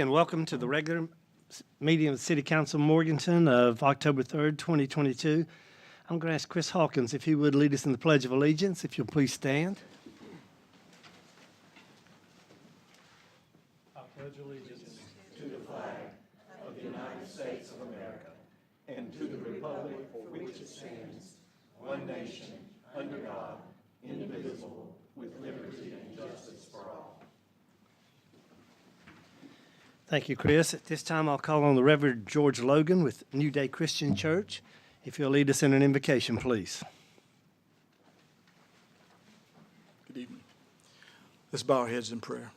and welcome to the regular meeting of the City Council Morganton of October 3rd, 2022. I'm going to ask Chris Hawkins if he would lead us in the Pledge of Allegiance. If you'll please stand. I pledge allegiance to the flag of the United States of America and to the republic for which it stands, one nation, under God, indivisible, with liberty and justice for all. Thank you, Chris. At this time, I'll call on the Reverend George Logan with New Day Christian Church. If you'll lead us in an invocation, please. Good evening. Let's bow our heads in prayer.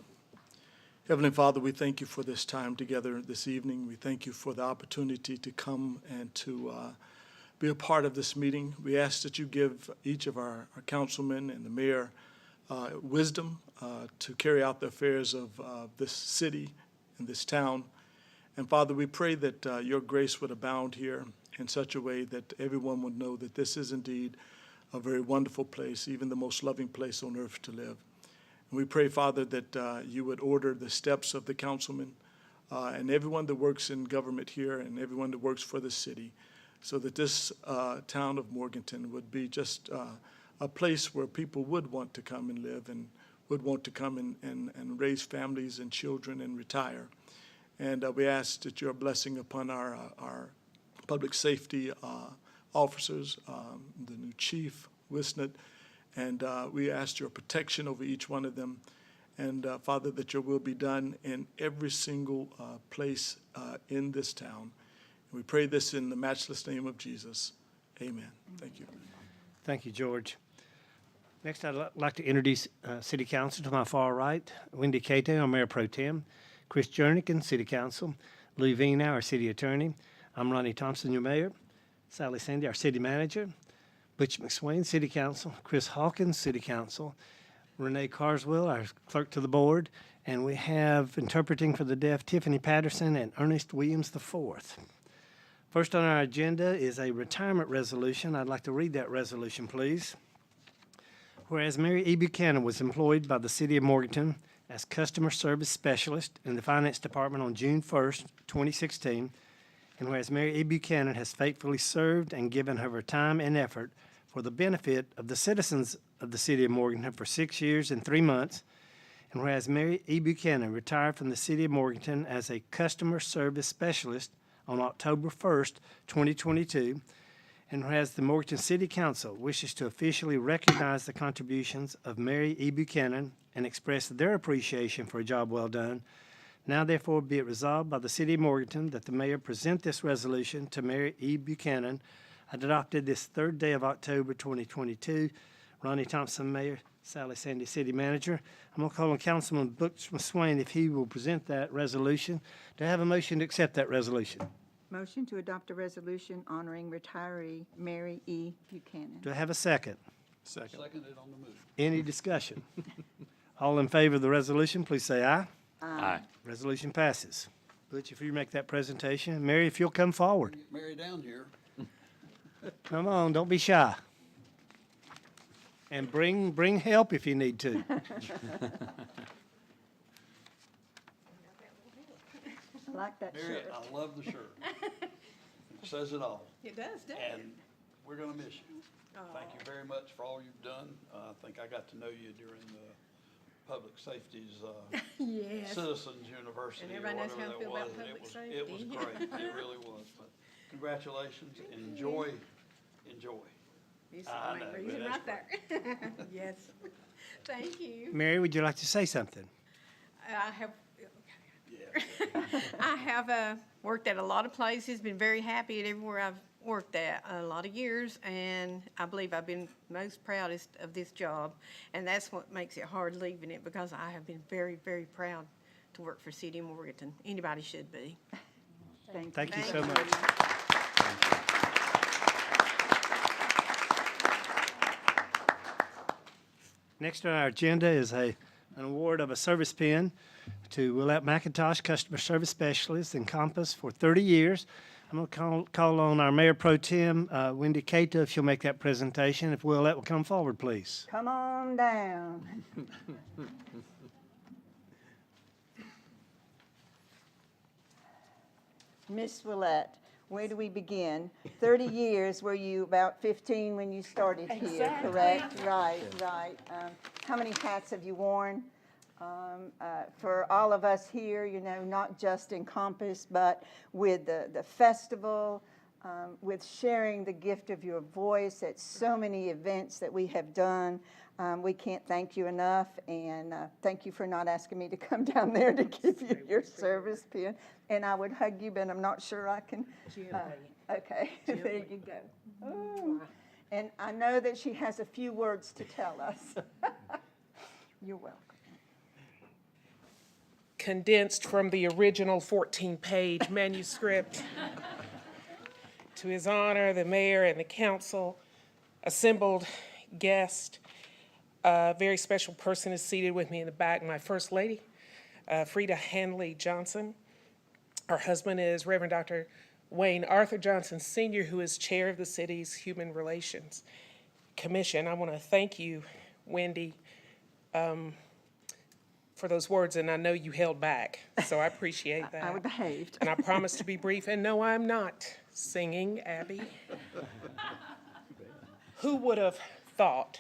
Heavenly Father, we thank you for this time together this evening. We thank you for the opportunity to come and to be a part of this meeting. We ask that you give each of our councilmen and the mayor wisdom to carry out the affairs of this city and this town. And Father, we pray that your grace would abound here in such a way that everyone would know that this is indeed a very wonderful place, even the most loving place on earth to live. And we pray, Father, that you would order the steps of the councilmen and everyone that works in government here and everyone that works for the city, so that this town of Morganton would be just a place where people would want to come and live and would want to come and raise families and children and retire. And we ask that your blessing upon our public safety officers, the new chief, Wisnett, and we ask your protection over each one of them. And Father, that your will be done in every single place in this town. And we pray this in the matchless name of Jesus. Amen. Thank you. Thank you, George. Next, I'd like to introduce City Council. To my far right, Wendy Cato, our Mayor Pro Tem, Chris Jernigan, City Council, Louis Vina, our City Attorney. I'm Ronnie Thompson, your Mayor, Sally Sandy, our City Manager, Butch McSwain, City Council, Chris Hawkins, City Council, Renee Carswell, our Clerk to the Board, and we have interpreting for the deaf Tiffany Patterson and Ernest Williams IV. First on our agenda is a retirement resolution. I'd like to read that resolution, please. Whereas Mary E. Buchanan was employed by the City of Morganton as Customer Service Specialist in the Finance Department on June 1st, 2016, and whereas Mary E. Buchanan has faithfully served and given her time and effort for the benefit of the citizens of the City of Morganton for 6 years and 3 months, and whereas Mary E. Buchanan retired from the City of Morganton as a Customer Service Specialist on October 1st, 2022, and whereas the Morganton City Council wishes to officially recognize the contributions of Mary E. Buchanan and express their appreciation for a job well done, now therefore be it resolved by the City of Morganton that the mayor present this resolution to Mary E. Buchanan, adopted this third day of October 2022. Ronnie Thompson, Mayor, Sally Sandy, City Manager. I'm going to call on Councilman Butch McSwain if he will present that resolution. Do I have a motion to accept that resolution? Motion to adopt a resolution honoring retiree Mary E. Buchanan. Do I have a second? Second. Seconded on the move. Any discussion? All in favor of the resolution, please say aye. Aye. Resolution passes. Butch, if you make that presentation. Mary, if you'll come forward. Get Mary down here. Come on, don't be shy. And bring help if you need to. I like that Mary, shirt. I love the shirt. It says it all. It does, doesn't it? And we're gonna miss you. Thank you very much for all you've done. I think I got to know you during the Public Safety's Yes. Citizens University And or everybody knows whatever how I that feel was. about And public it was safety. great. It really was. But congratulations. Enjoy. It's I the main know, reason but right that's there. Yes. Thank you. Mary, would you like to say something? I have, Yeah. I have worked at a lot of places, been very happy at everywhere I've worked at a lot of years, and I believe I've been most proudest of this job, and that's what makes it hard leaving it, because I have been very, very proud to work for City of Morganton. Anybody should be. Thank you so Thank much. Next on our agenda is an award of a service pin to Willette McIntosh, Customer Service Specialist in Compass for 30 years. I'm going to call on our Mayor Pro Tem, Wendy Cato, if she'll make that presentation. If Willette will come forward, please. Come on down. Miss Willette, where do we begin? 30 years, were you about 15 when you started here, Exactly. correct? Right, right. How many hats have you worn? For all of us here, you know, not just in Compass, but with the festival, with sharing the gift of your voice at so many events that we have done. We can't thank you enough, and thank you for not asking me to come down there to give you your service pin. And I would hug you, but I'm not sure I can. Okay, there you go. Ooh. And I know that she has a few words to tell us. You're welcome. Condensed from the original 14-page manuscript. To His Honor, the Mayor and the Council, assembled guest, a very special person is seated with me in the back, my First Lady, Frida Hanley Johnson. Her husband is Reverend Dr. Wayne Arthur Johnson Sr., who is Chair of the city's Human Relations Commission. I want to thank you, Wendy, for those words, and I know you held back, so I appreciate that. I behaved. And I promise to be brief, and no, I'm not singing, Abby. Who would have thought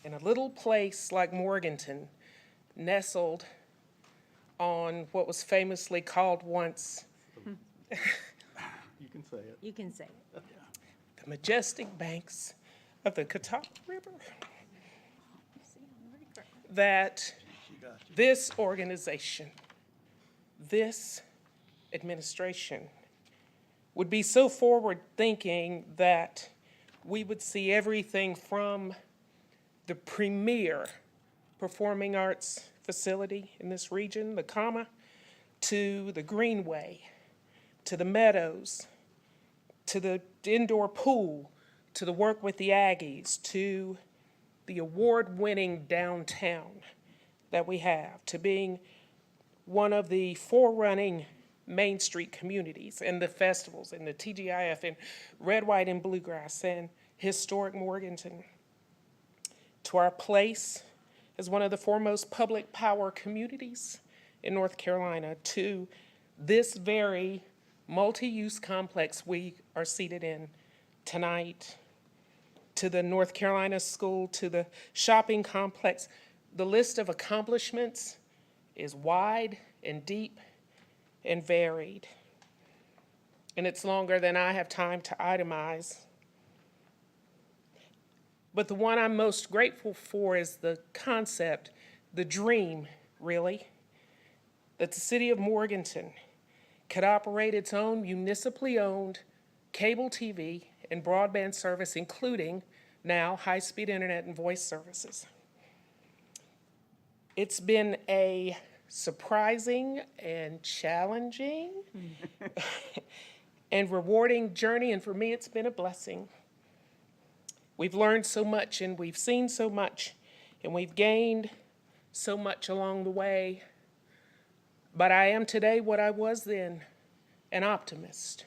in a little place like Morganton, nestled on what was famously called once You can say it. You can say it. the majestic banks of the Catawba River, that this organization, this administration would be so forward-thinking that we would see everything from the premier performing arts facility in this region, the Comma, to the Greenway, to the Meadows, to the indoor pool, to the work with the Aggies, to the award-winning downtown that we have, to being one of the forerunning Main Street communities and the festivals and the TGIF and Red, White, and Bluegrass and historic Morganton, to our place as one of the foremost public power communities in North Carolina, to this very multi-use complex we are seated in tonight, to the North Carolina School, to the shopping complex. The list of accomplishments is wide and deep and varied. And it's longer than I have time to itemize. But the one I'm most grateful for is the concept, the dream, really, that the city of Morganton could operate its own municipally owned cable TV and broadband service, including now high-speed internet and voice services. It's been a surprising and challenging and rewarding journey, and for me, it's been a blessing. We've learned so much, and we've seen so much, and we've gained so much along the way. But I am today what I was then, an optimist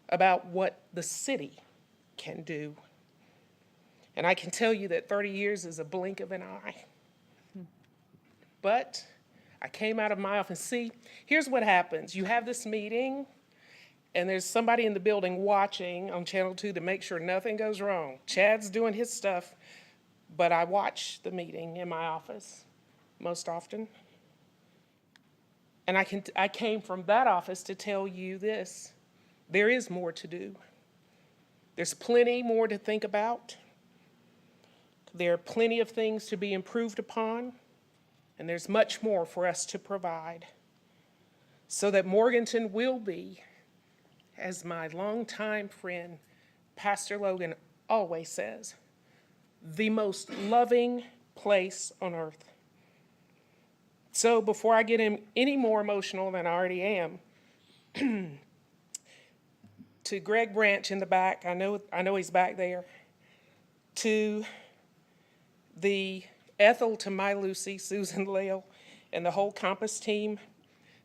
about what the city can do. And I can tell you that 30 years is a blink of an eye. But I came out of my office. See, here's what happens. You have this meeting, and there's somebody in the building watching on Channel 2 to make sure nothing goes wrong. Chad's doing his stuff, but I watch the meeting in my office most often. And I came from that office to tell you this. There is more to do. There's plenty more to think about. There are plenty of things to be improved upon. And there's much more for us to provide so that Morganton will be, as my longtime friend, Pastor Logan, always says, the most loving place on earth. So before I get any more emotional than I already am, to Greg Branch in the back, I know he's back there, to the Ethel, to my Lucy, Susan Lale, and the whole Compass team,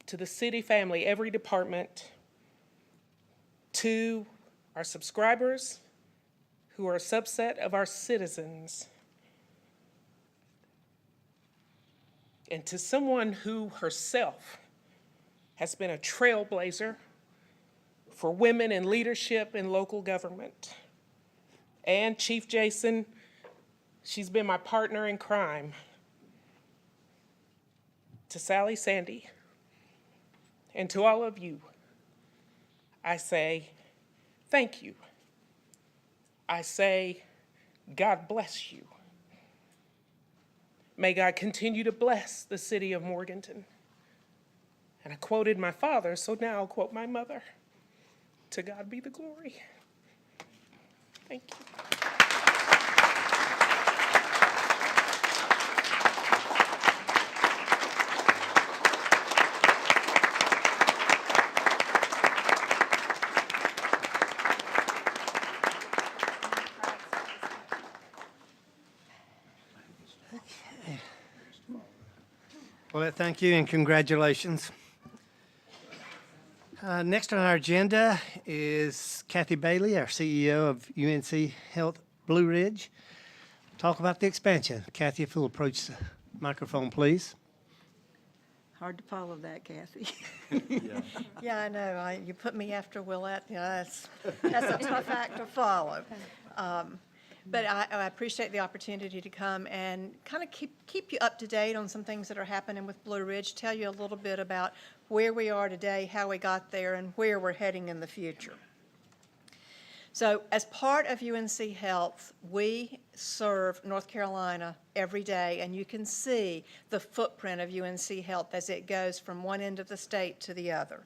to the city family, every department, to our subscribers, who are a subset of our citizens, and to someone who herself has been a trailblazer for women in leadership in local government. And Chief Jason, she's been my partner in crime. To Sally Sandy, and to all of you, I say thank you. I say God bless you. May God continue to bless the city of Morganton. And I quoted my father, so now I'll quote my mother. To God be the glory. Thank you. Well, thank you and congratulations. Next on our agenda is Kathy Bailey, our CEO of UNC Health Blue Ridge. Talk about the expansion. Kathy, if you'll approach the microphone, please. Hard to follow that, Kathy. Yeah, I know. You put me after Willette. Yeah, that's a tough act to follow. But I appreciate the opportunity to come and kind of keep you up to date on some things that are happening with Blue Ridge, tell you a little bit about where we are today, how we got there, and where we're heading in the future. So as part of UNC Health, we serve North Carolina every day, and you can see the footprint of UNC Health as it goes from one end of the state to the other.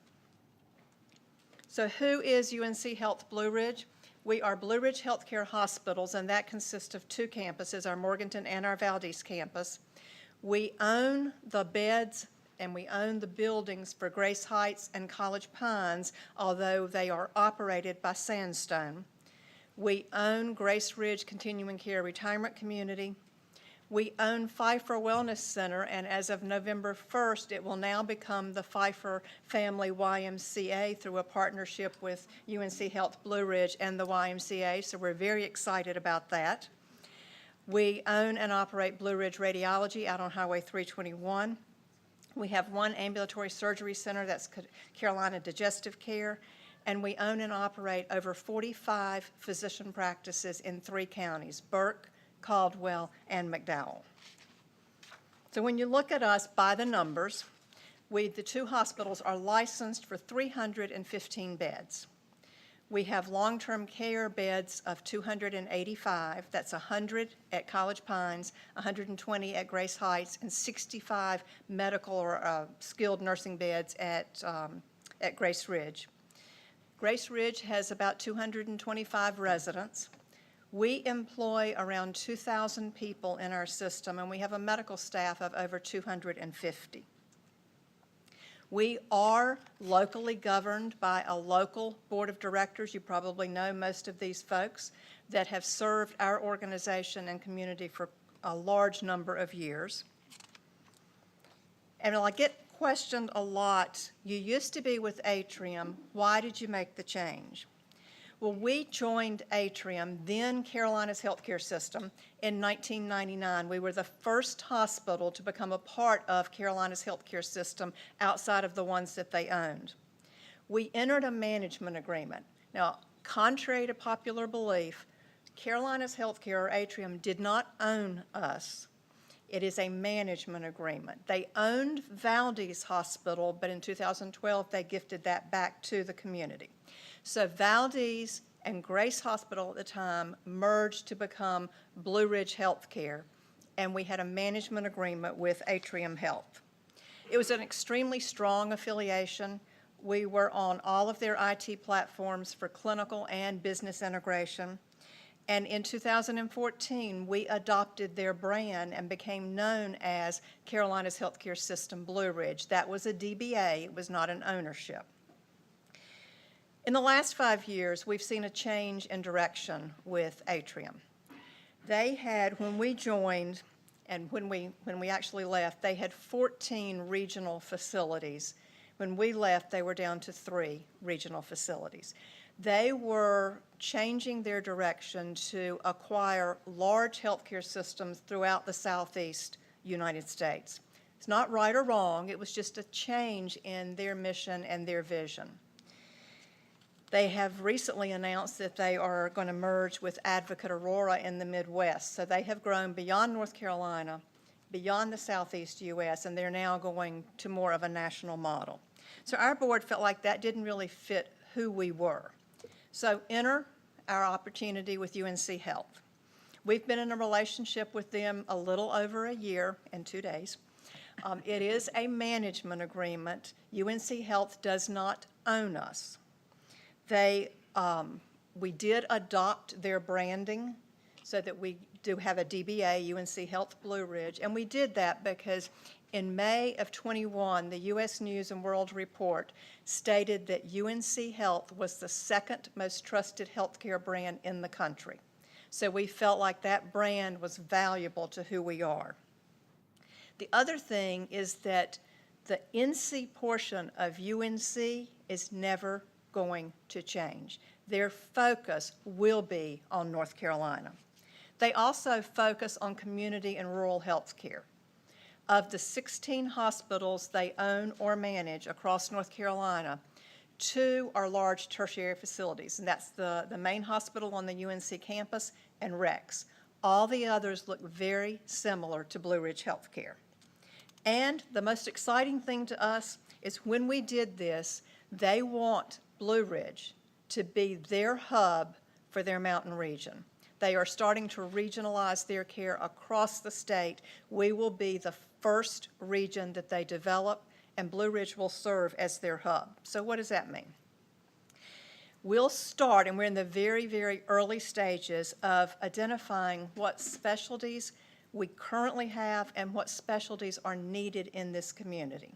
So who is UNC Health Blue Ridge? We are Blue Ridge Healthcare Hospitals, and that consists of two campuses, our Morganton and our Valdez campus. We own the beds and we own the buildings for Grace Heights and College Pines, although they are operated by Sandstone. We own Grace Ridge Continuing Care Retirement Community. We own Pfeiffer Wellness Center, and as of November 1st, it will now become the Pfeiffer Family YMCA through a partnership with UNC Health Blue Ridge and the YMCA, so we're very excited about that. We own and operate Blue Ridge Radiology out on Highway 321. We have one ambulatory surgery center, that's Carolina Digestive Care, and we own and operate over 45 physician practices in 3 counties, Burke, Caldwell, and McDowell. So when you look at us by the numbers, the 2 hospitals are licensed for 315 beds. We have long-term care beds of 285. That's 100 at College Pines, 120 at Grace Heights, and 65 medical or skilled nursing beds at Grace Ridge. Grace Ridge has about 225 residents. We employ around 2,000 people in our system, and we have a medical staff of over 250. We are locally governed by a local board of directors. You probably know most of these folks that have served our organization and community for a large number of years. And I get questioned a lot, you used to be with Atrium, why did you make the change? Well, we joined Atrium, then Carolina's healthcare system, in 1999. We were the first hospital to become a part of Carolina's healthcare system outside of the ones that they owned. We entered a management agreement. Now, contrary to popular belief, Carolina's healthcare, or Atrium, did not own us. It is a management agreement. They owned Valdez Hospital, but in 2012, they gifted that back to the community. So Valdez and Grace Hospital at the time merged to become Blue Ridge Healthcare, and we had a management agreement with Atrium Health. It was an extremely strong affiliation. We were on all of their IT platforms for clinical and business integration. And in 2014, we adopted their brand and became known as Carolina's Healthcare System Blue Ridge. That was a DBA, it was not an ownership. In the last 5 years, we've seen a change in direction with Atrium. They had, when we joined and when we actually left, they had 14 regional facilities. When we left, they were down to 3 regional facilities. They were changing their direction to acquire large healthcare systems throughout the Southeast United States. It's not right or wrong, it was just a change in their mission and their vision. They have recently announced that they are going to merge with Advocate Aurora in the Midwest. So they have grown beyond North Carolina, beyond the Southeast U.S., and they're now going to more of a national model. So our board felt like that didn't really fit who we were. So enter our opportunity with UNC Health. We've been in a relationship with them a little over a year and 2 days. It is a management agreement. UNC Health does not own us. We did adopt their branding so that we do have a DBA, UNC Health Blue Ridge, and we did that because in May of 21, the U.S. News and World Report stated that UNC Health was the second most trusted healthcare brand in the country. So we felt like that brand was valuable to who we are. The other thing is that the NC portion of UNC is never going to change. Their focus will be on North Carolina. They also focus on community and rural health care. Of the 16 hospitals they own or manage across North Carolina, 2 are large tertiary facilities, and that's the main hospital on the UNC campus and Rex. All the others look very similar to Blue Ridge Healthcare. And the most exciting thing to us is when we did this, they want Blue Ridge to be their hub for their mountain region. They are starting to regionalize their care across the state. We will be the first region that they develop, and Blue Ridge will serve as their hub. So what does that mean? We'll start, and we're in the very, very early stages of identifying what specialties we currently have and what specialties are needed in this community.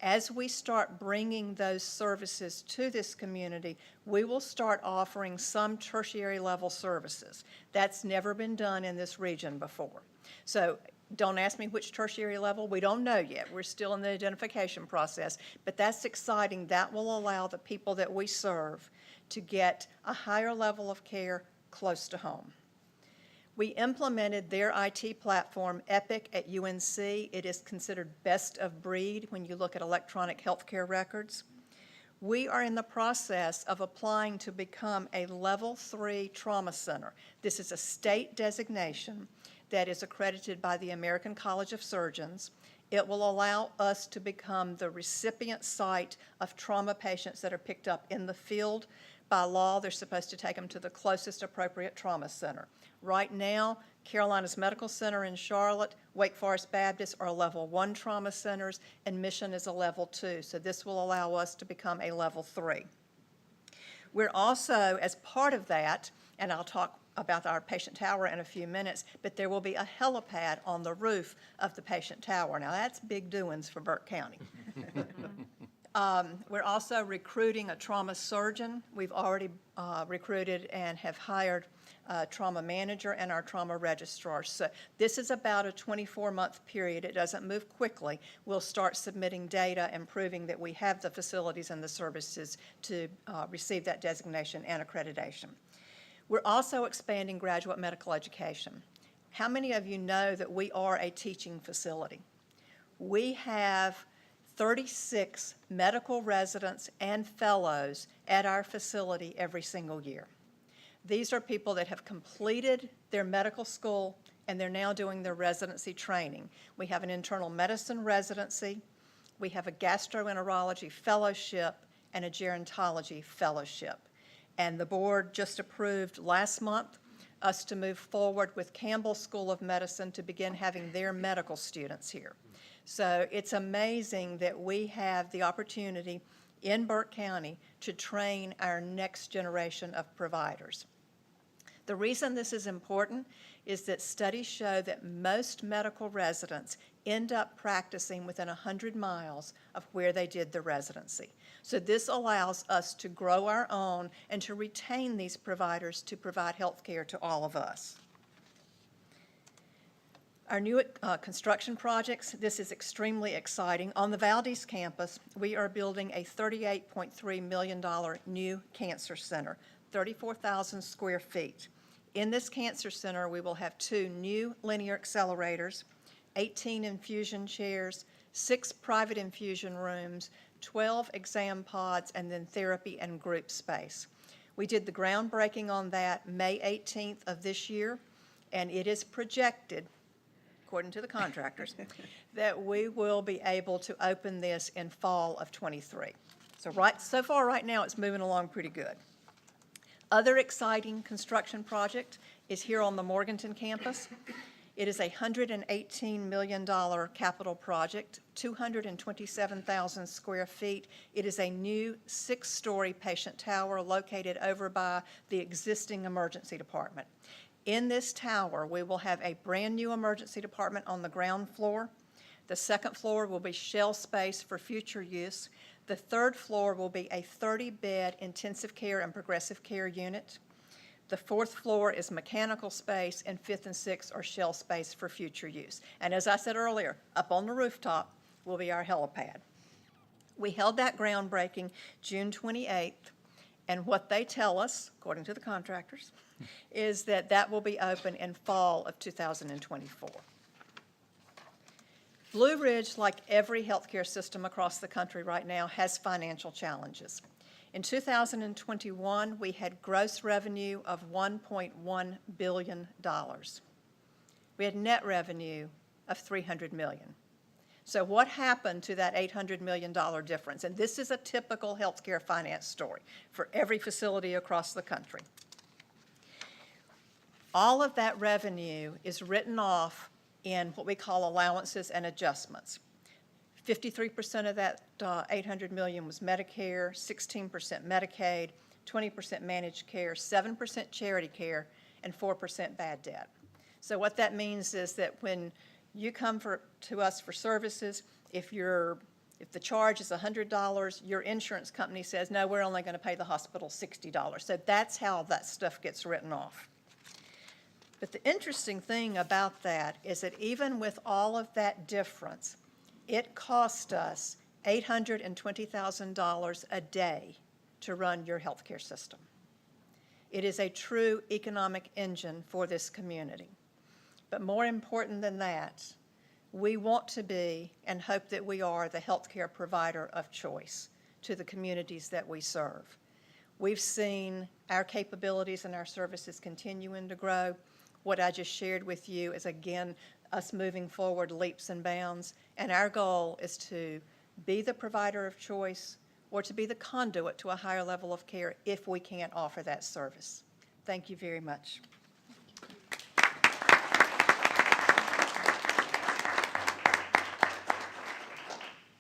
As we start bringing those services to this community, we will start offering some tertiary level services. That's never been done in this region before. So don't ask me which tertiary level. We don't know yet. We're still in the identification process, but that's exciting. That will allow the people that we serve to get a higher level of care close to home. We implemented their IT platform, Epic, at UNC. It is considered best of breed when you look at electronic healthcare records. We are in the process of applying to become a Level 3 trauma center. This is a state designation that is accredited by the American College of Surgeons. It will allow us to become the recipient site of trauma patients that are picked up in the field. By law, they're supposed to take them to the closest appropriate trauma center. Right now, Carolinas Medical Center in Charlotte, Wake Forest Baptist are Level 1 trauma centers, and Mission is a Level 2. So this will allow us to become a Level 3. We're also, as part of that, and I'll talk about our patient tower in a few minutes, but there will be a helipad on the roof of the patient tower. Now that's big doings for Burke County. We're also recruiting a trauma surgeon. We've already recruited and have hired a trauma manager and our trauma registrar. So this is about a 24-month period. It doesn't move quickly. We'll start submitting data and proving that we have the facilities and the services to receive that designation and accreditation. We're also expanding graduate medical education. How many of you know that we are a teaching facility? We have 36 medical residents and fellows at our facility every single year. These are people that have completed their medical school and they're now doing their residency training. We have an internal medicine residency, we have a gastroenterology fellowship, and a gerontology fellowship. And the board just approved last month us to move forward with Campbell School of Medicine to begin having their medical students here. So it's amazing that we have the opportunity in Burke County to train our next generation of providers. The reason this is important is that studies show that most medical residents end up practicing within 100 miles of where they did their residency. So this allows us to grow our own and to retain these providers to provide health care to all of us. Our new construction projects, this is extremely exciting. On the Valdez campus, we are building a $38.3 million new cancer center, 34,000 square feet. In this cancer center, we will have 2 new linear accelerators, 18 infusion chairs, 6 private infusion rooms, 12 exam pods, and then therapy and group space. We did the groundbreaking on that May 18th of this year, and it is projected, according to the contractors, that we will be able to open this in fall of '23. So far right now, it's moving along pretty good. Other exciting construction project is here on the Morganton campus. It is a $118 million capital project, 227,000 square feet. It is a new 6-story patient tower located over by the existing emergency department. In this tower, we will have a brand-new emergency department on the ground floor. The second floor will be shell space for future use. The third floor will be a 30-bed intensive care and progressive care unit. The fourth floor is mechanical space, and fifth and sixth are shell space for future use. And as I said earlier, up on the rooftop will be our helipad. We held that groundbreaking June 28th, and what they tell us, according to the contractors, is that that will be open in fall of 2024. Blue Ridge, like every healthcare system across the country right now, has financial challenges. In 2021, we had gross revenue of $1.1 billion. We had net revenue of $300 million. So what happened to that $800 million difference? And this is a typical healthcare finance story for every facility across the country. All of that revenue is written off in what we call allowances and adjustments. 53% of that $800 million was Medicare, 16% Medicaid, 20% managed care, 7% charity care, and 4% bad debt. So what that means is that when you come to us for services, if the charge is $100, your insurance company says, no, we're only going to pay the hospital $60. So that's how that stuff gets written off. But the interesting thing about that is that even with all of that difference, it cost us $820,000 a day to run your healthcare system. It is a true economic engine for this community. But more important than that, we want to be and hope that we are the healthcare provider of choice to the communities that we serve. We've seen our capabilities and our services continuing to grow. What I just shared with you is, again, us moving forward leaps and bounds, and our goal is to be the provider of choice or to be the conduit to a higher level of care if we can't offer that service. Thank you very much.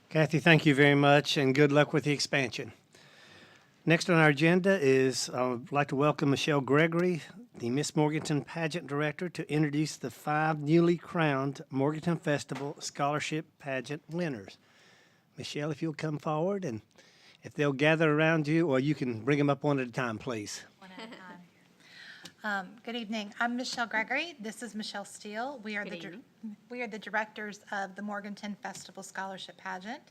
Kathy, thank you very much, and good luck with the expansion. Next on our agenda is I would like to welcome Michelle Gregory, the Miss Morganton Pageant Director, to introduce the 5 newly crowned Morganton Festival Scholarship Pageant winners. Michelle, if you'll come forward, and if they'll gather around you, or you can bring them up one at a time, please. One at a time. Good evening. I'm Michelle Gregory. This is Michelle Steele. We are the directors of the Morganton Festival Scholarship Pageant.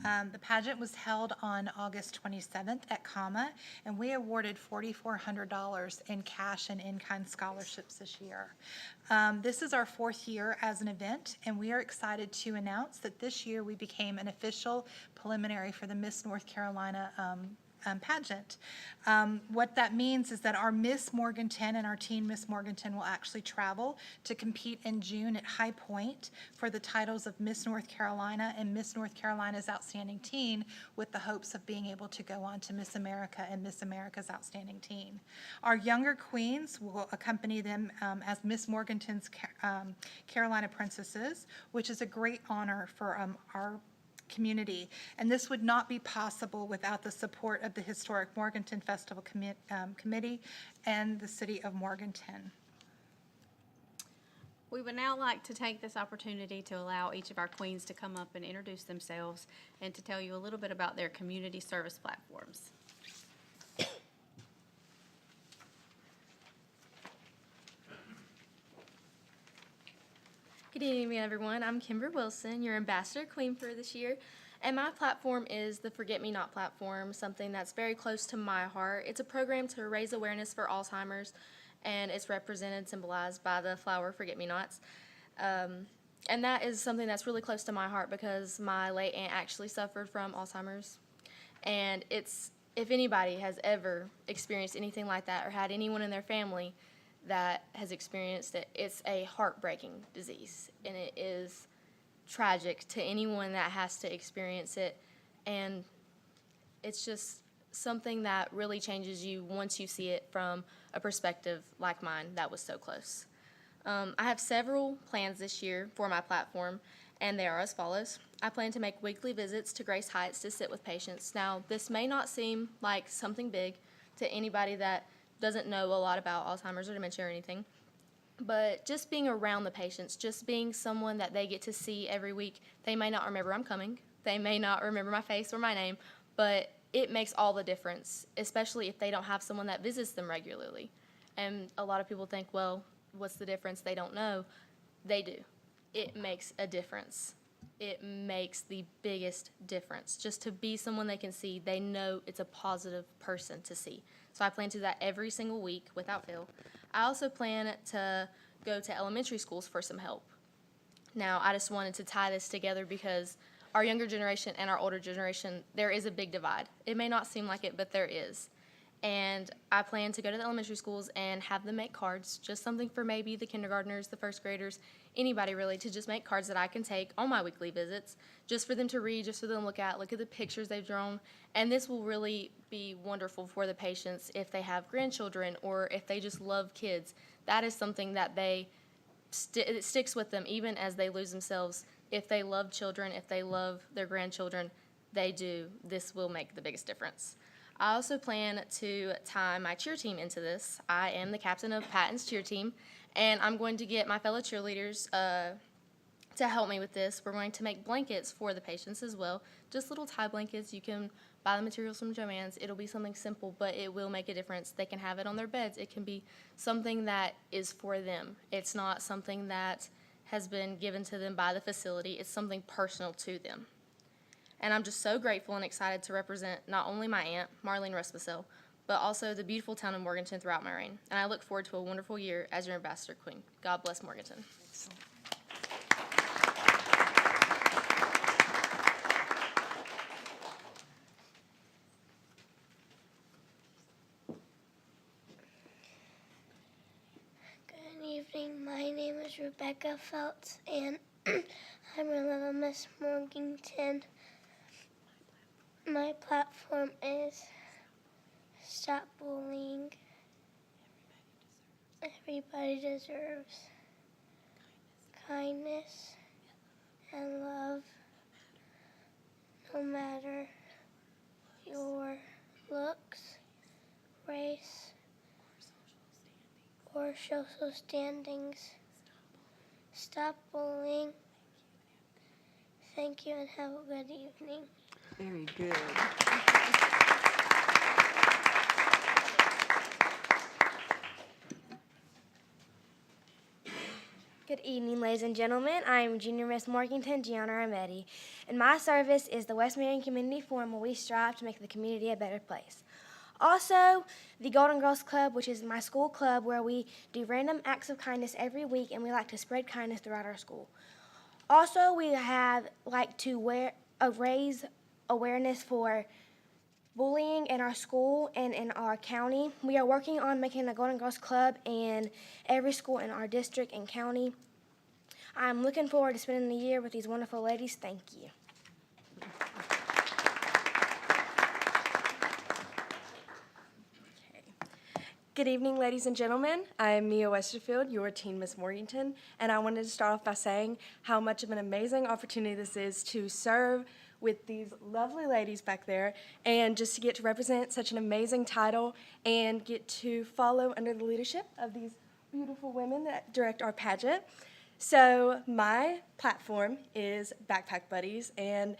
The pageant was held on August 27th at Comma, and we awarded $4,400 in cash and in-kind scholarships this year. This is our 4th year as an event, and we are excited to announce that this year we became an official preliminary for the Miss North Carolina pageant. What that means is that our Miss Morganton and our Teen Miss Morganton will actually travel to compete in June at High Point for the titles of Miss North Carolina and Miss North Carolina's Outstanding Teen, with the hopes of being able to go on to Miss America and Miss America's Outstanding Teen. Our younger queens will accompany them as Miss Morganton's Carolina Princesses, which is a great honor for our community, and this would not be possible without the support of the Historic Morganton Festival Committee and the City of Morganton. We would now like to take this opportunity to allow each of our queens to come up and introduce themselves and to tell you a little bit about their community service platforms. Good evening, everyone. I'm Kimber Wilson, your ambassador queen for this year, and my platform is the Forget Me Not platform, something that's very close to my heart. It's a program to raise awareness for Alzheimer's, and it's represented, symbolized by the flower Forget Me Nots. And that is something that's really close to my heart because my late aunt actually suffered from Alzheimer's. And if anybody has ever experienced anything like that or had anyone in their family that has experienced it, it's a heartbreaking disease. And it is tragic to anyone that has to experience it. And it's just something that really changes you once you see it from a perspective like mine that was so close. I have several plans this year for my platform, and they are as follows. I plan to make weekly visits to Grace Heights to sit with patients. Now, this may not seem like something big to anybody that doesn't know a lot about Alzheimer's or dementia or anything, but just being around the patients, just being someone that they get to see every week, they may not remember I'm coming, they may not remember my face or my name, but it makes all the difference, especially if they don't have someone that visits them regularly. And a lot of people think, well, what's the difference? They don't know. They do. It makes a difference. It makes the biggest difference. Just to be someone they can see, they know it's a positive person to see. So I plan to do that every single week without fail. I also plan to go to elementary schools for some help. Now, I just wanted to tie this together because our younger generation and our older generation, there is a big divide. It may not seem like it, but there is. And I plan to go to the elementary schools and have them make cards, just something for maybe the kindergartners, the first graders, anybody really, to just make cards that I can take on my weekly visits, just for them to read, just for them to look at the pictures they've drawn. And this will really be wonderful for the patients if they have grandchildren or if they just love kids. That is something that it sticks with them even as they lose themselves. If they love children, if they love their grandchildren, they do. This will make the biggest difference. I also plan to tie my cheer team into this. I am the captain of Patton's cheer team, and I'm going to get my fellow cheerleaders to help me with this. We're going to make blankets for the patients as well, just little tie blankets. You can buy the materials from Joann's. It'll be something simple, but it will make a difference. They can have it on their beds. It can be something that is for them. It's not something that has been given to them by the facility. It's something personal to them. And I'm just so grateful and excited to represent not only my aunt, Marlene Rusbasell, but also the beautiful town of Morganton throughout my reign. And I look forward to a wonderful year as your ambassador queen. God bless Morganton. Good evening. My name is Rebecca Feltz, and I'm a little Miss Morganton. My platform is Stop Bullying. Everybody deserves kindness and love, no matter your looks, race, or social standings. Stop bullying. Thank you and have a good evening. Very good. Good evening, ladies and gentlemen. I am Junior Miss Morganton, Gianna Rametti, and my service is the West Marion Community Forum, where we strive to make the community a better place. Also, the Golden Girls Club, which is my school club, where we do random acts of kindness every week, and we like to spread kindness throughout our school. Also, we like to raise awareness for bullying in our school and in our county. We are working on making a Golden Girls Club in every school in our district and county. I'm looking forward to spending the year with these wonderful ladies. Thank you. Good evening, ladies and gentlemen. I am Mia Westerfield, your teen Miss Morganton, and I wanted to start off by saying how much of an amazing opportunity this is to serve with these lovely ladies back there and just to get to represent such an amazing title and get to follow under the leadership of these beautiful women that direct our pageant. So my platform is Backpack Buddies, and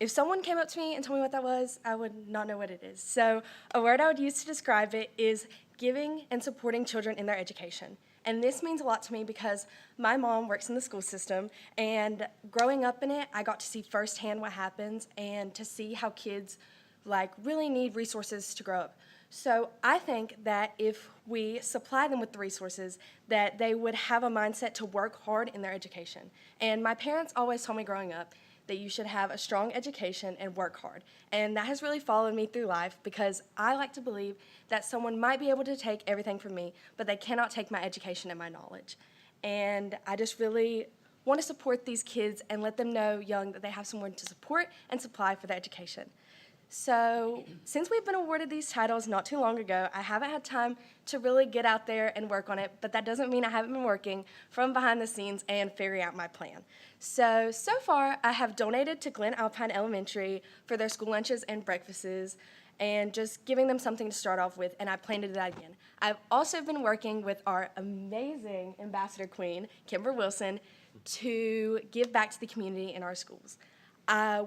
if someone came up to me and told me what that was, I would not know what it is. So a word I would use to describe it is giving and supporting children in their education. And this means a lot to me because my mom works in the school system, and growing up in it, I got to see firsthand what happens and to see how kids like really need resources to grow up. So I think that if we supply them with the resources, that they would have a mindset to work hard in their education. And my parents always told me growing up that you should have a strong education and work hard. And that has really followed me through life because I like to believe that someone might be able to take everything from me, but they cannot take my education and my knowledge. And I just really want to support these kids and let them know young that they have someone to support and supply for their education. So since we've been awarded these titles not too long ago, I haven't had time to really get out there and work on it, but that doesn't mean I haven't been working from behind the scenes and figuring out my plan. So far, I have donated to Glen Alpine Elementary for their school lunches and breakfasts and just giving them something to start off with, and I plan to do that again. I've also been working with our amazing Ambassador Queen, Kimber Wilson, to give back to the community in our schools.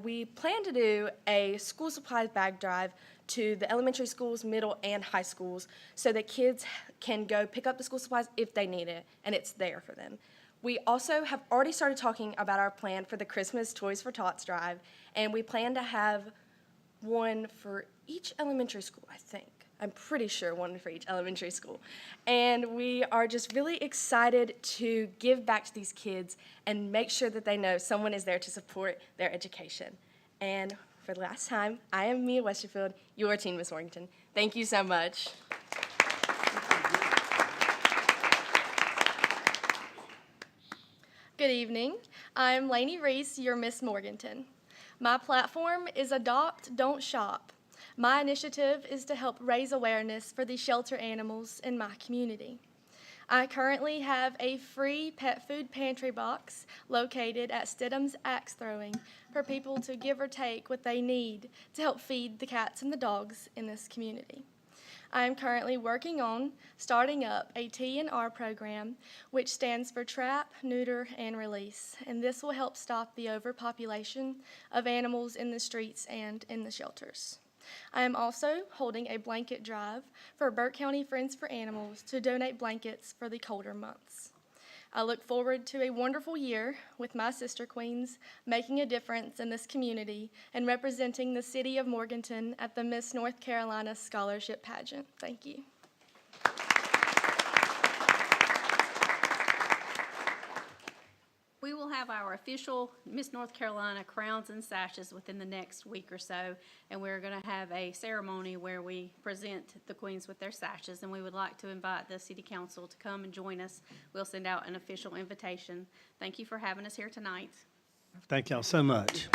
We plan to do a school supplies bag drive to the elementary schools, middle, and high schools so that kids can go pick up the school supplies if they need it, and it's there for them. We also have already started talking about our plan for the Christmas Toys for Tots drive, and we plan to have one for each elementary school, I think. I'm pretty sure one for each elementary school. And we are just really excited to give back to these kids and make sure that they know someone is there to support their education. And for the last time, I am Mia Westerfield, your teen Miss Morganton. Thank you so much. Good evening. I'm Lainey Reese, your Miss Morganton. My platform is Adopt, Don't Shop. My initiative is to help raise awareness for the shelter animals in my community. I currently have a free pet food pantry box located at Stidham's Axe Throwing for people to give or take what they need to help feed the cats and the dogs in this community. I am currently working on starting up a T&R program, which stands for Trap, Neuter, and Release, and this will help stop the overpopulation of animals in the streets and in the shelters. I am also holding a blanket drive for Burke County Friends for Animals to donate blankets for the colder months. I look forward to a wonderful year with my sister queens, making a difference in this community and representing the city of Morganton at the Miss North Carolina Scholarship Pageant. Thank you. We will have our official Miss North Carolina crowns and sashes within the next week or so, and we're going to have a ceremony where we present the queens with their sashes, and we would like to invite the city council to come and join us. We'll send out an official invitation. Thank you for having us here tonight. Thank y'all so much.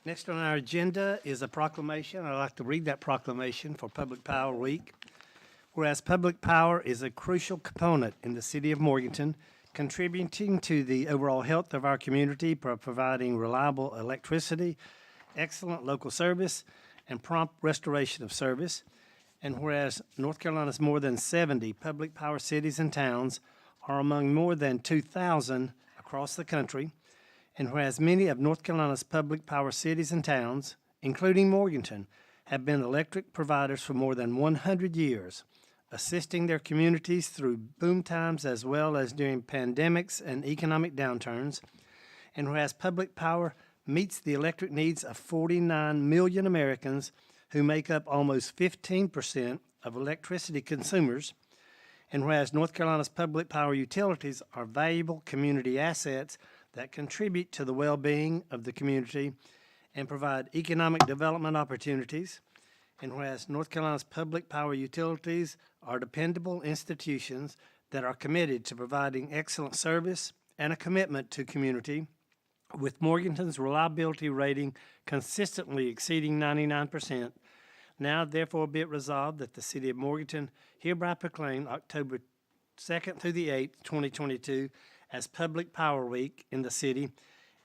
Next on our agenda is a proclamation. I'd like to read that proclamation for Public Power Week. Whereas public power is a crucial component in the city of Morganton, contributing to the overall health of our community by providing reliable electricity, excellent local service, and prompt restoration of service. And whereas North Carolina's more than 70 public power cities and towns are among more than 2,000 across the country, and whereas many of North Carolina's public power cities and towns, including Morganton, have been electric providers for more than 100 years, assisting their communities through boom times as well as during pandemics and economic downturns, and whereas public power meets the electric needs of 49 million Americans who make up almost 15% of electricity consumers, and whereas North Carolina's public power utilities are valuable community assets that contribute to the well-being of the community and provide economic development opportunities, and whereas North Carolina's public power utilities are dependable institutions that are committed to providing excellent service and a commitment to community, with Morganton's reliability rating consistently exceeding 99%, now therefore be it resolved that the city of Morganton hereby proclaim October 2nd through the 8th, 2022 as Public Power Week in the city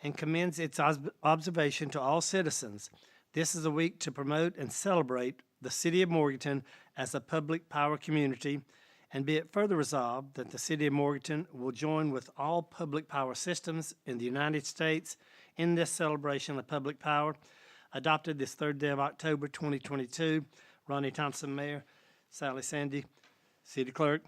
and commends its observation to all citizens. This is a week to promote and celebrate the city of Morganton as a public power community, and be it further resolved that the city of Morganton will join with all public power systems in the United States in this celebration of public power, adopted this third day of October 2022. Ronnie Thompson, Mayor. Sally Sandy, City Clerk.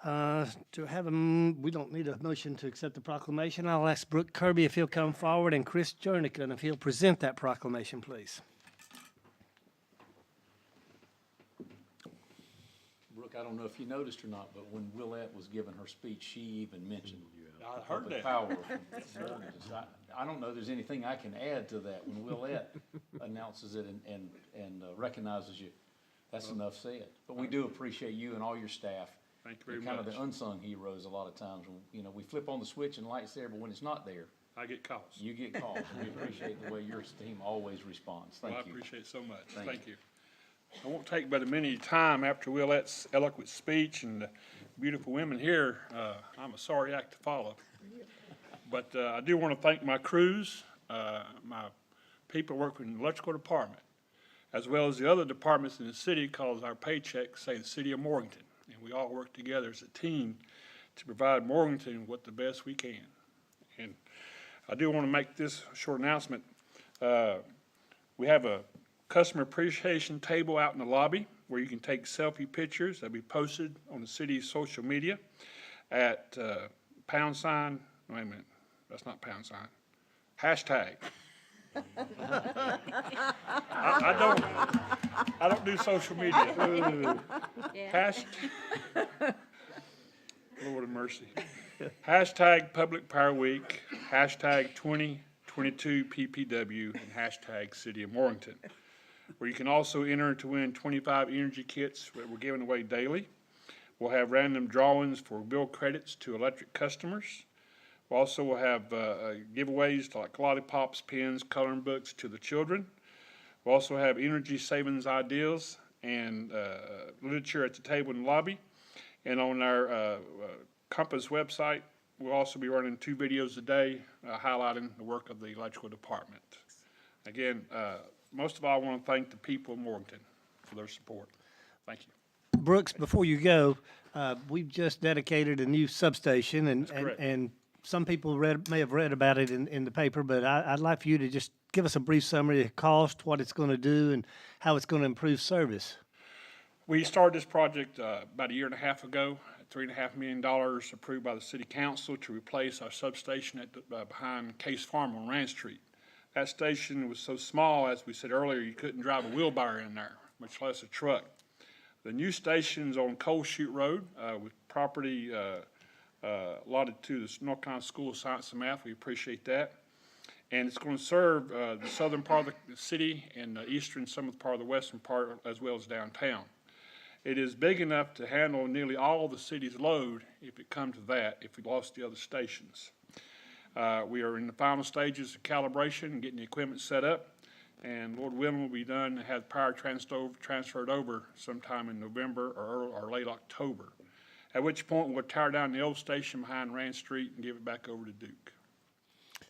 To have we don't need a motion to accept the proclamation. I'll ask Brooke Kirby if he'll come forward and Chris Jernigan if he'll present that proclamation, please. Brooke, I don't know if you noticed or not, but when Willette was giving her speech, she even mentioned I heard the that. power of mortgages. I don't know if there's anything I can add to that when Willette announces it and recognizes you. That's enough said. But we do appreciate you and all your staff. Thank you very You're kind of much. the unsung heroes a lot of times. When, you know, we flip on the switch and the light's there, but when it's not there, I get calls. you get called. We appreciate the way your team always responds. Well, Thank I you. appreciate it so much. Thank Thank you. I won't take but a minute time after Willette's eloquent speech and the beautiful women here. I'm a sorry act to follow. But I do want to thank my crews, my people working in the electrical department, as well as the other departments in the city, because our paychecks say the city of Morganton. And we all work together as a team to provide Morganton with the best we can. And I do want to make this short announcement. We have a customer appreciation table out in the lobby where you can take selfie pictures. They'll be posted on the city's social media at #, wait a minute, that's not #, hashtag. I don't do social media. Lord of mercy. Hashtag Public Power Week, hashtag 2022 PPW, and hashtag City of Morganton, where you can also enter to win 25 energy kits that we're giving away daily. We'll have random drawings for bill credits to electric customers. We also will have giveaways to like lollipops, pens, coloring books to the children. We'll also have energy savings ideas and literature at the table in the lobby. And on our Compass website, we'll also be running 2 videos a day highlighting the work of the electrical department. Again, most of all, I want to thank the people of Morganton for their support. Thank you. Brooks, before you go, we've just dedicated a new substation, and correct. and some people may have read about it in the paper, but I'd like for you to just give us a brief summary of the cost, what it's going to do, and how it's going to improve service. We started this project about 1.5 years ago, $3.5 million approved by the city council to replace our substation at behind Case Farm on Rand Street. That station was so small, as we said earlier, you couldn't drive a wheelbarrow in there, much less a truck. The new station's on Coal Chute Road with property allotted to the North Carolina School of Science and Math. We appreciate that. And it's going to serve the southern part of the city and the eastern, some of the part of the western part, as well as downtown. It is big enough to handle nearly all of the city's load if it comes to that, if we lost the other stations. We are in the final stages of calibration and getting the equipment set up, and Lord willing will be done and have power transferred over sometime in November or late October, at which point we'll tear down the old station behind Rand Street and give it back over to Duke.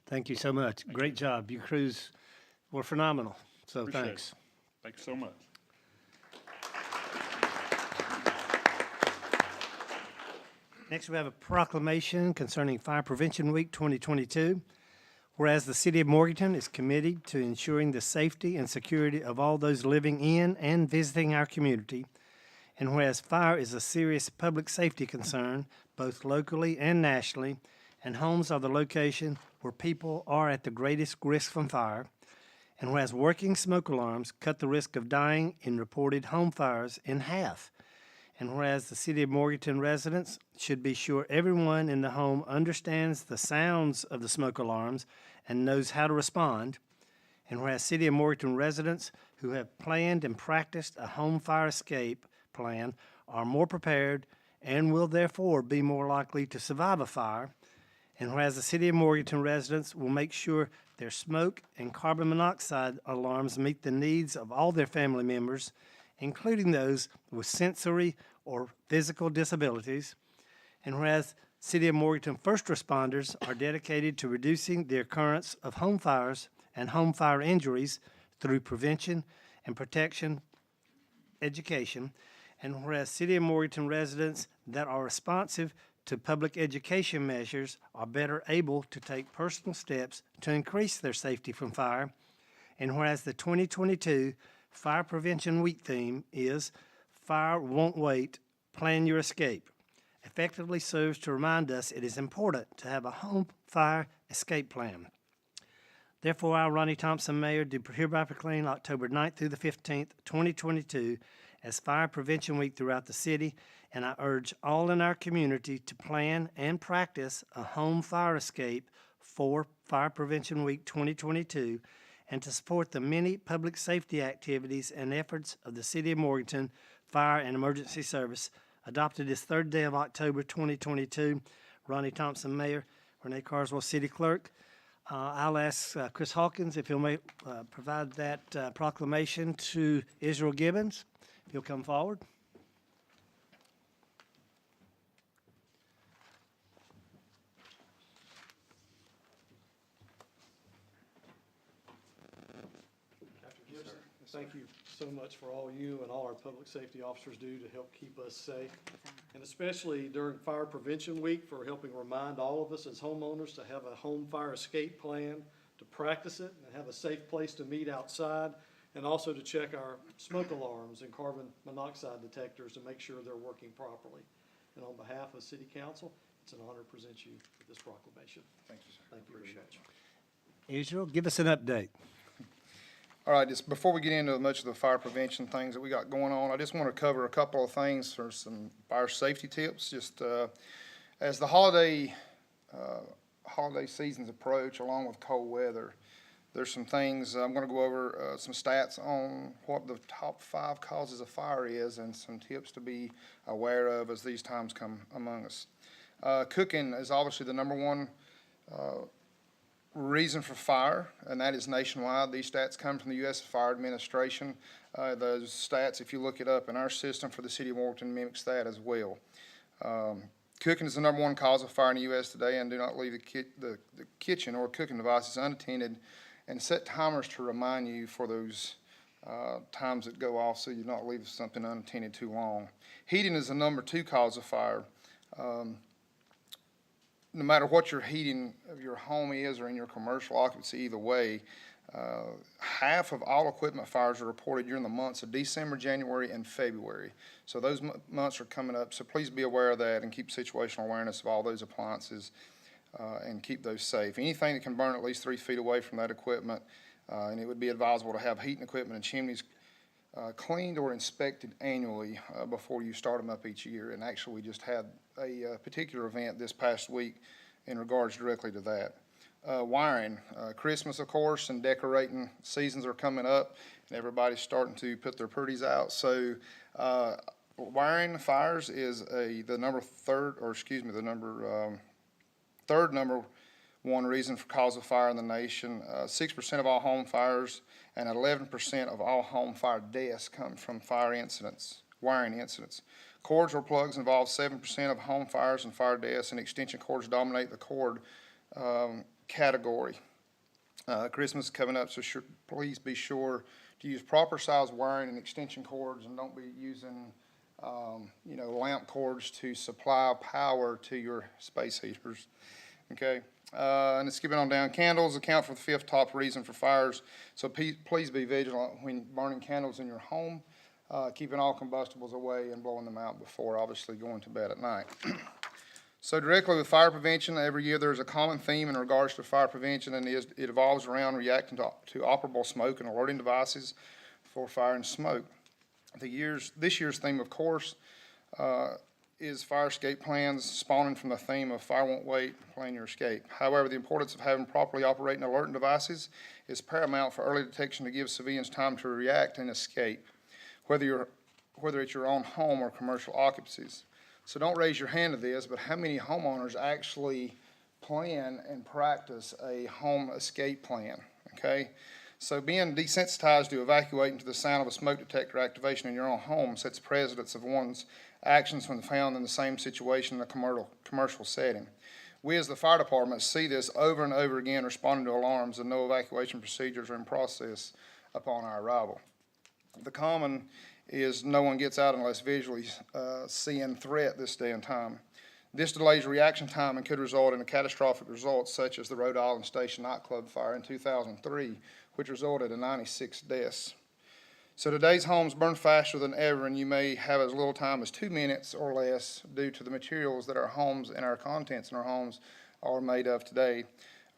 Thank you so much. Great job. Your crews were phenomenal. So Appreciate thanks. it. Thanks so much. Next, we have a proclamation concerning Fire Prevention Week 2022. Whereas the City of Morganton is committed to ensuring the safety and security of all those living in and visiting our community, and whereas fire is a serious public safety concern, both locally and nationally, and homes are the location where people are at the greatest risk from fire, and whereas working smoke alarms cut the risk of dying in reported home fires in half, and whereas the City of Morganton residents should be sure everyone in the home understands the sounds of the smoke alarms and knows how to respond, and whereas City of Morganton residents who have planned and practiced a home fire escape plan are more prepared and will therefore be more likely to survive a fire, and whereas the City of Morganton residents will make sure their smoke and carbon monoxide alarms meet the needs of all their family members, including those with sensory or physical disabilities, and whereas City of Morganton first responders are dedicated to reducing the occurrence of home fires and home fire injuries through prevention and protection education, and whereas City of Morganton residents that are responsive to public education measures are better able to take personal steps to increase their safety from fire, and whereas the 2022 Fire Prevention Week theme is Fire Won't Wait, Plan Your Escape, effectively serves to remind us it is important to have a home fire escape plan. Therefore, I, Ronnie Thompson, Mayor, do hereby proclaim October 9th through the 15th, 2022 as Fire Prevention Week throughout the city, and I urge all in our community to plan and practice a home fire escape for Fire Prevention Week 2022 and to support the many public safety activities and efforts of the City of Morganton Fire and Emergency Service adopted this third day of October 2022. Ronnie Thompson, Mayor, Renee Carswell, City Clerk. I'll ask Chris Hawkins if he'll provide that proclamation to Israel Gibbons. If he'll come forward. Dr. Gibson, thank you so much for all you and all our public safety officers do to help keep us safe. And especially during Fire Prevention Week for helping remind all of us as homeowners to have a home fire escape plan, to practice it and have a safe place to meet outside, and also to check our smoke alarms and carbon monoxide detectors to make sure they're working properly. And on behalf of City Council, it's an honor to present you with this proclamation. Thank you, sir. Thank you very much. Israel, give us an update. All right, just before we get into much of the fire prevention things that we got going on, I just want to cover a couple of things for some fire safety tips. Just as the holiday seasons approach, along with cold weather, there's some things I'm going to go over some stats on what the top 5 causes of fire is and some tips to be aware of as these times come among us. Cooking is obviously the number one reason for fire, and that is nationwide. These stats come from the U.S. Fire Administration. Those stats, if you look it up in our system for the City of Morganton, mimics that as well. Cooking is the number one cause of fire in the U.S. today, and do not leave the kitchen or cooking devices unattended, and set timers to remind you for those times that go off so you not leave something unattended too long. Heating is the number 2 cause of fire. No matter what your heating of your home is or in your commercial occupancy, either way, half of all equipment fires are reported during the months of December, January, and February. So those months are coming up, so please be aware of that and keep situational awareness of all those appliances and keep those safe. Anything that can burn at least 3 feet away from that equipment, and it would be advisable to have heating equipment and chimneys cleaned or inspected annually before you start them up each year. And actually, we just had a particular event this past week in regards directly to that. Wiring, Christmas, of course, and decorating seasons are coming up, and everybody's starting to put their pretties out. So wiring fires is the third number one reason for cause of fire in the nation. 6% of all home fires and 11% of all home fire deaths come from wiring incidents. Cords or plugs involve 7% of home fires and fire deaths, and extension cords dominate the cord category. Christmas is coming up, so please be sure to use proper size wiring and extension cords, and don't be using lamp cords to supply power to your space heaters. Okay. And skipping on down, candles account for the 5th top reason for fires. So please be vigilant when burning candles in your home, keeping all combustibles away and blowing them out before obviously going to bed at night. So directly with fire prevention, every year there's a common theme in regards to fire prevention, and it evolves around reacting to operable smoke and alerting devices for fire and smoke. This year's theme, of course, is fire escape plans, spawning from the theme of fire won't wait, plan your escape. However, the importance of having properly operating alerting devices is paramount for early detection to give civilians time to react and escape, whether it's your own home or commercial occupancies. So don't raise your hand to this, but how many homeowners actually plan and practice a home escape plan, okay? So being desensitized to evacuating to the sound of a smoke detector activation in your own home sets precedents of one's actions when found in the same situation in a commercial setting. We as the fire department see this over and over again, responding to alarms, and no evacuation procedures are in process upon our arrival. The common is no one gets out unless visually seeing threat this day and time. This delays reaction time and could result in a catastrophic result, such as the Rhode Island Station nightclub fire in 2003, which resulted in 96 deaths. So today's homes burn faster than ever, and you may have as little time as 2 minutes or less due to the materials that our homes and our contents in our homes are made of today,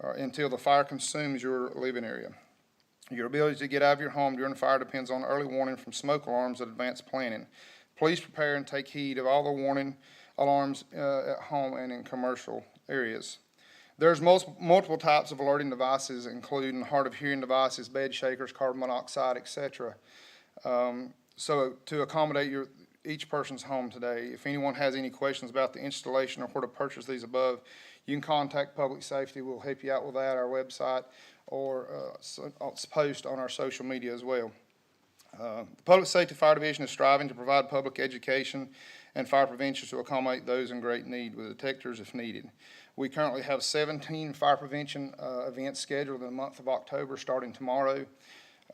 until the fire consumes your living area. Your ability to get out of your home during a fire depends on early warning from smoke alarms and advanced planning. Please prepare and take heed of all the warning alarms at home and in commercial areas. There's multiple types of alerting devices, including hard of hearing devices, bed shakers, carbon monoxide, etc. So to accommodate each person's home today, if anyone has any questions about the installation or where to purchase these above, you can contact Public Safety. We'll help you out with that, our website, or post on our social media as well. The Public Safety Fire Division is striving to provide public education and fire prevention to accommodate those in great need with detectors if needed. We currently have 17 fire prevention events scheduled in the month of October starting tomorrow.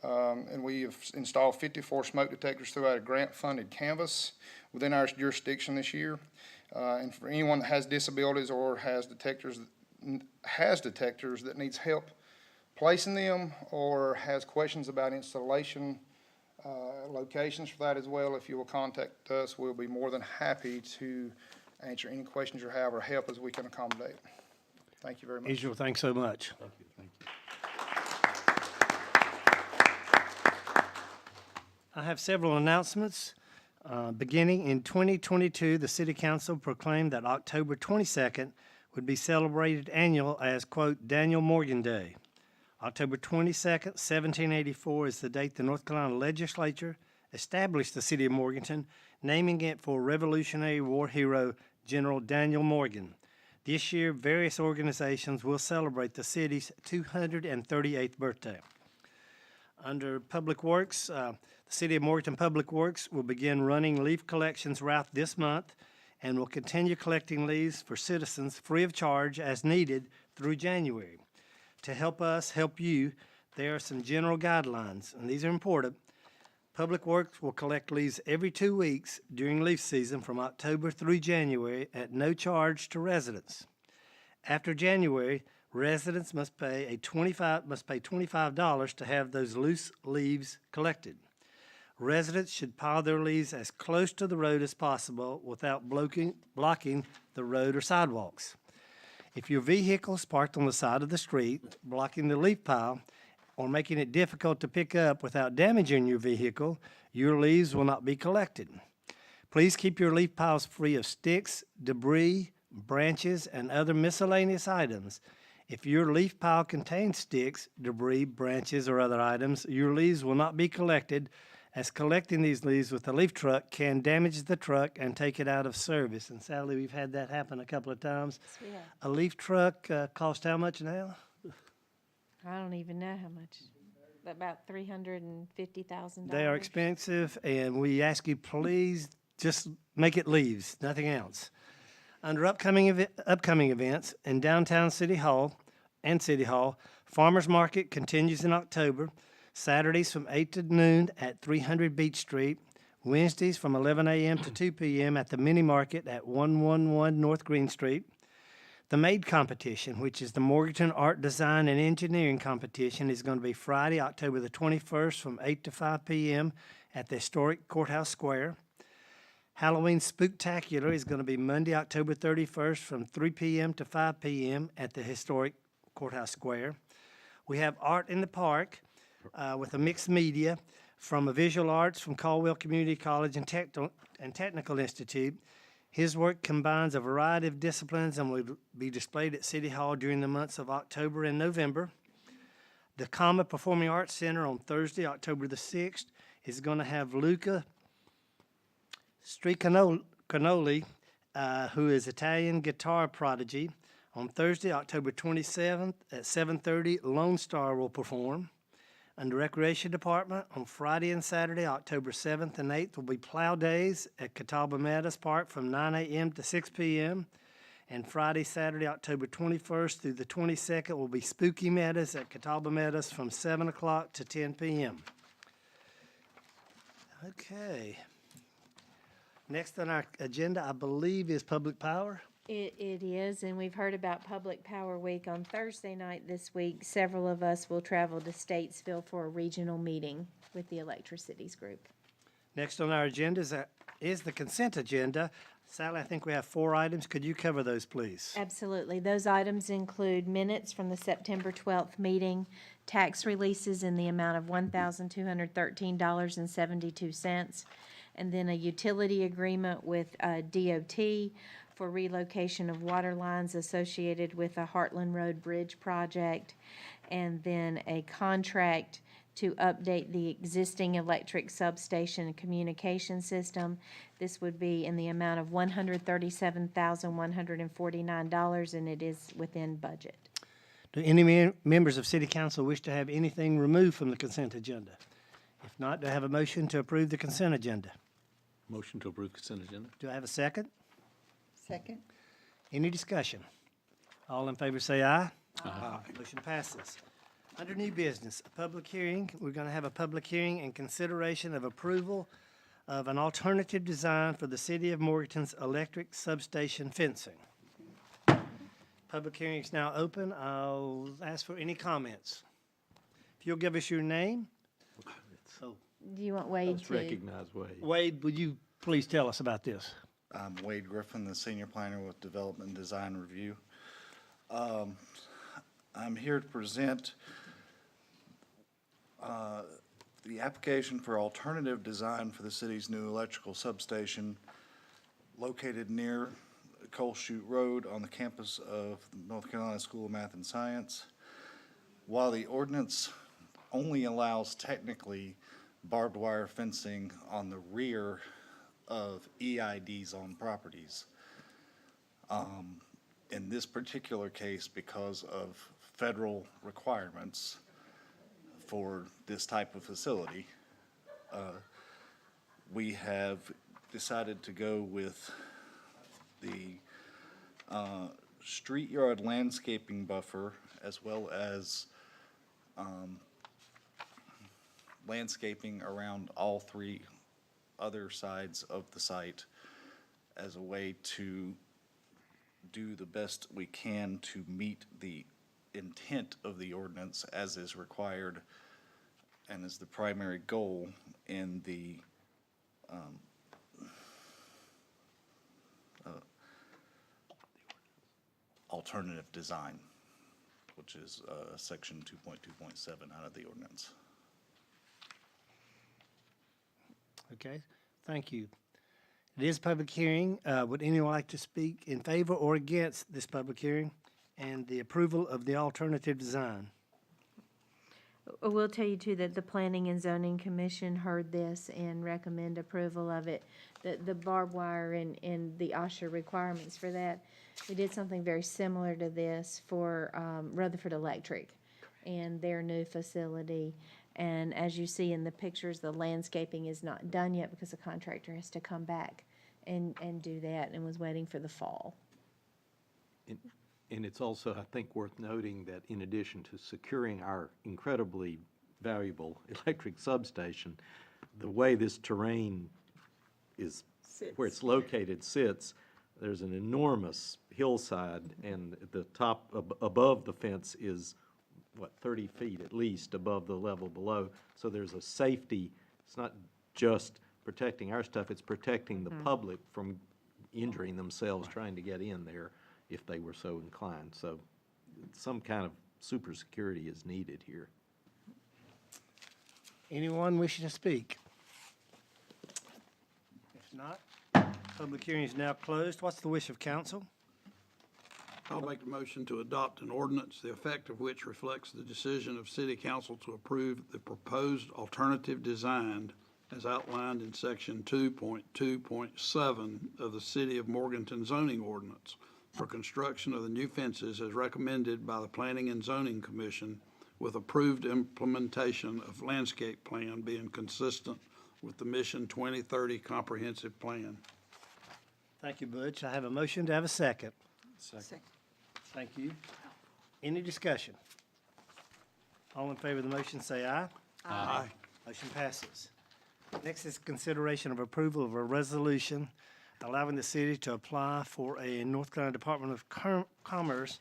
And we have installed 54 smoke detectors throughout a grant-funded canvas within our jurisdiction this year. And for anyone that has disabilities or has detectors that needs help placing them or has questions about installation, locations for that as well, if you will contact us, we'll be more than happy to answer any questions you have or help as we can accommodate. Thank you very much. Israel, thanks so much. Thank you, thank you. I have several announcements. Beginning in 2022, the City Council proclaimed that October 22nd would be celebrated annual as, quote, Daniel Morgan Day. October 22nd, 1784 is the date the North Carolina Legislature established the city of Morganton, naming it for Revolutionary War hero General Daniel Morgan. This year, various organizations will celebrate the city's 238th birthday. Under Public Works, the City of Morganton Public Works will begin running leaf collections route this month and will continue collecting leaves for citizens free of charge as needed through January. To help us help you, there are some general guidelines, and these are important. Public Works will collect leaves every 2 weeks during leaf season from October through January at no charge to residents. After January, residents must pay $25 to have those loose leaves collected. Residents should pile their leaves as close to the road as possible without blocking the road or sidewalks. If your vehicle is parked on the side of the street, blocking the leaf pile, or making it difficult to pick up without damaging your vehicle, your leaves will not be collected. Please keep your leaf piles free of sticks, debris, branches, and other miscellaneous items. If your leaf pile contains sticks, debris, branches, or other items, your leaves will not be collected, as collecting these leaves with a leaf truck can damage the truck and take it out of service. And sadly, we've had that happen a couple of times. Yes, we have. A leaf truck costs how much now? I don't even know how much. About $350,000. They are expensive, and we ask you, please just make it leaves, nothing else. Under upcoming events in downtown City Hall, Farmers Market continues in October. Saturdays from 8 to noon at 300 Beach Street. Wednesdays from 11 a.m. to 2 p.m. at the Mini Market at 111 North Green Street. The MADE competition, which is the Morganton Art, Design, and Engineering competition, is going to be Friday, October the 21st from 8 to 5 p.m. at the historic Courthouse Square. Halloween Spooktacular is going to be Monday, October 31st from 3 p.m. to 5 p.m. at the historic Courthouse Square. We have Art in the Park with a mixed media from a visual arts from Caldwell Community College and Technical Institute. His work combines a variety of disciplines and will be displayed at City Hall during the months of October and November. The Comma Performing Arts Center on Thursday, October the 6th, is going to have Luca Stricanoli, who is Italian guitar prodigy. On Thursday, October 27th at 7:30, Lone Star will perform. Under Recreation Department, on Friday and Saturday, October 7th and 8th, will be Plow Days at Catawba Meadows Park from 9 a.m. to 6 p.m. And Friday, Saturday, October 21st through the 22nd, will be Spooky Meadows at Catawba Meadows from 7 o'clock to 10 p.m. Okay. Next on our agenda, I believe, is Public Power. It is, and we've heard about Public Power Week on Thursday night this week. Several of us will travel to Statesville for a regional meeting with the Electricities Group. Next on our agenda is the consent agenda. Sally, I think we have 4 items. Could you cover those, please? Absolutely. Those items include minutes from the September 12th meeting, tax releases in the amount of $1,213.72, and then a utility agreement with DOT for relocation of water lines associated with the Heartland Road Bridge project, and then a contract to update the existing electric substation communication system. This would be in the amount of $137,149, and it is within budget. Do any members of City Council wish to have anything removed from the consent agenda? If not, do I have a motion to approve the consent agenda? Motion to approve consent agenda. Do I have a second? Second. Any discussion? All in favor say aye. Aye. Motion passes. Under new business, a public hearing. We're going to have a public hearing and consideration of approval of an alternative design for the City of Morganton's electric substation fencing. Public hearing is now open. I'll ask for any comments. If you'll give us your name. Oh, Do you want Wade Let's to? recognize Wade. Wade, would you please tell us about this? I'm Wade Griffin, the Senior Planner with Development and Design Review. I'm here to present the application for alternative design for the city's new electrical substation located near Coal Chute Road on the campus of the North Carolina School of Math and Science. While the ordinance only allows technically barbed wire fencing on the rear of EID zone properties, in this particular case, because of federal requirements for this type of facility, we have decided to go with the street yard landscaping buffer as well as landscaping around all 3 other sides of the site as a way to do the best we can to meet the intent of the ordinance as is required and is the primary goal in the alternative design, which is section 2.2.7 out of the ordinance. Okay, thank you. It is a public hearing. Would anyone like to speak in favor or against this public hearing and the approval of the alternative design? I will tell you too that the Planning and Zoning Commission heard this and recommend approval of it. The barbed wire and the OSHA requirements for that. We did something very similar to this for Rutherford Electric and their new facility. And as you see in the pictures, the landscaping is not done yet because the contractor has to come back and do that and was waiting for the fall. And it's also, I think, worth noting that in addition to securing our incredibly valuable electric substation, the way this terrain is, where it's located sits, there's an enormous hillside, and the top, above the fence is, 30 feet at least above the level below. So there's a safety. It's not just protecting our stuff, it's protecting the public from injuring themselves trying to get in there if they were so inclined. So some kind of super security is needed here. Anyone wishing to speak? If not, public hearing is now closed. What's the wish of council? I'll make the motion to adopt an ordinance, the effect of which reflects the decision of City Council to approve the proposed alternative design as outlined in Section 2.2.7 of the City of Morganton zoning ordinance for construction of the new fences as recommended by the Planning and Zoning Commission, with approved implementation of landscape plan being consistent with the Mission 2030 Comprehensive Plan. Thank you, Butch. I have a motion. To have a second? Second. Thank you. Any discussion? All in favor of the motion say aye. Aye. Motion passes. Next is consideration of approval of a resolution allowing the city to apply for a North Carolina Department of Commerce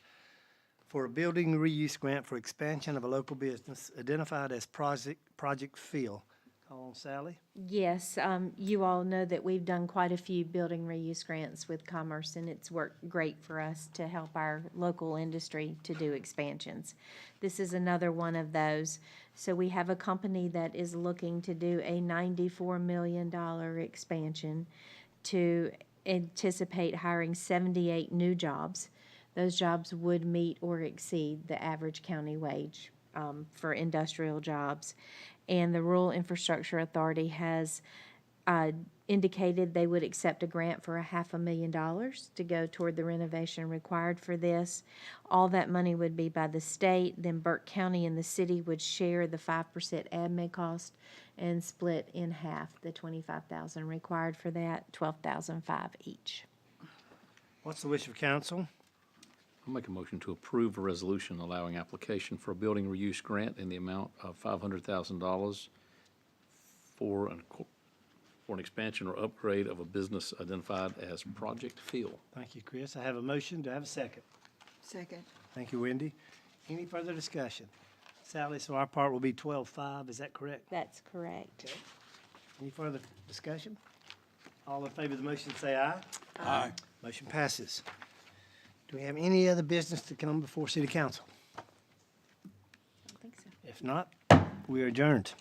for a building reuse grant for expansion of a local business identified as Project Phil. Call on Sally. Yes, you all know that we've done quite a few building reuse grants with Commerce, and it's worked great for us to help our local industry to do expansions. This is another one of those. So we have a company that is looking to do a $94 million expansion to anticipate hiring 78 new jobs. Those jobs would meet or exceed the average county wage for industrial jobs. And the Rural Infrastructure Authority has indicated they would accept a grant for $500,000 to go toward the renovation required for this. All that money would be by the state, then Burke County and the city would share the 5% admin cost and split in half the $25,000 required for that, $12,500 each. What's the wish of council? I'll make a motion to approve a resolution allowing application for a building reuse grant in the amount of $500,000 for an expansion or upgrade of a business identified as Project Phil. Thank you, Chris. I have a motion. Do I have a second? Second. Thank you, Wendy. Any further discussion? Sally, so our part will be 12-5, is that correct? That's correct. Okay. Any further discussion? All in favor of the motion, say aye. Aye. Motion passes. Do we have any other business to come before city council? I don't think so. If not, we are adjourned.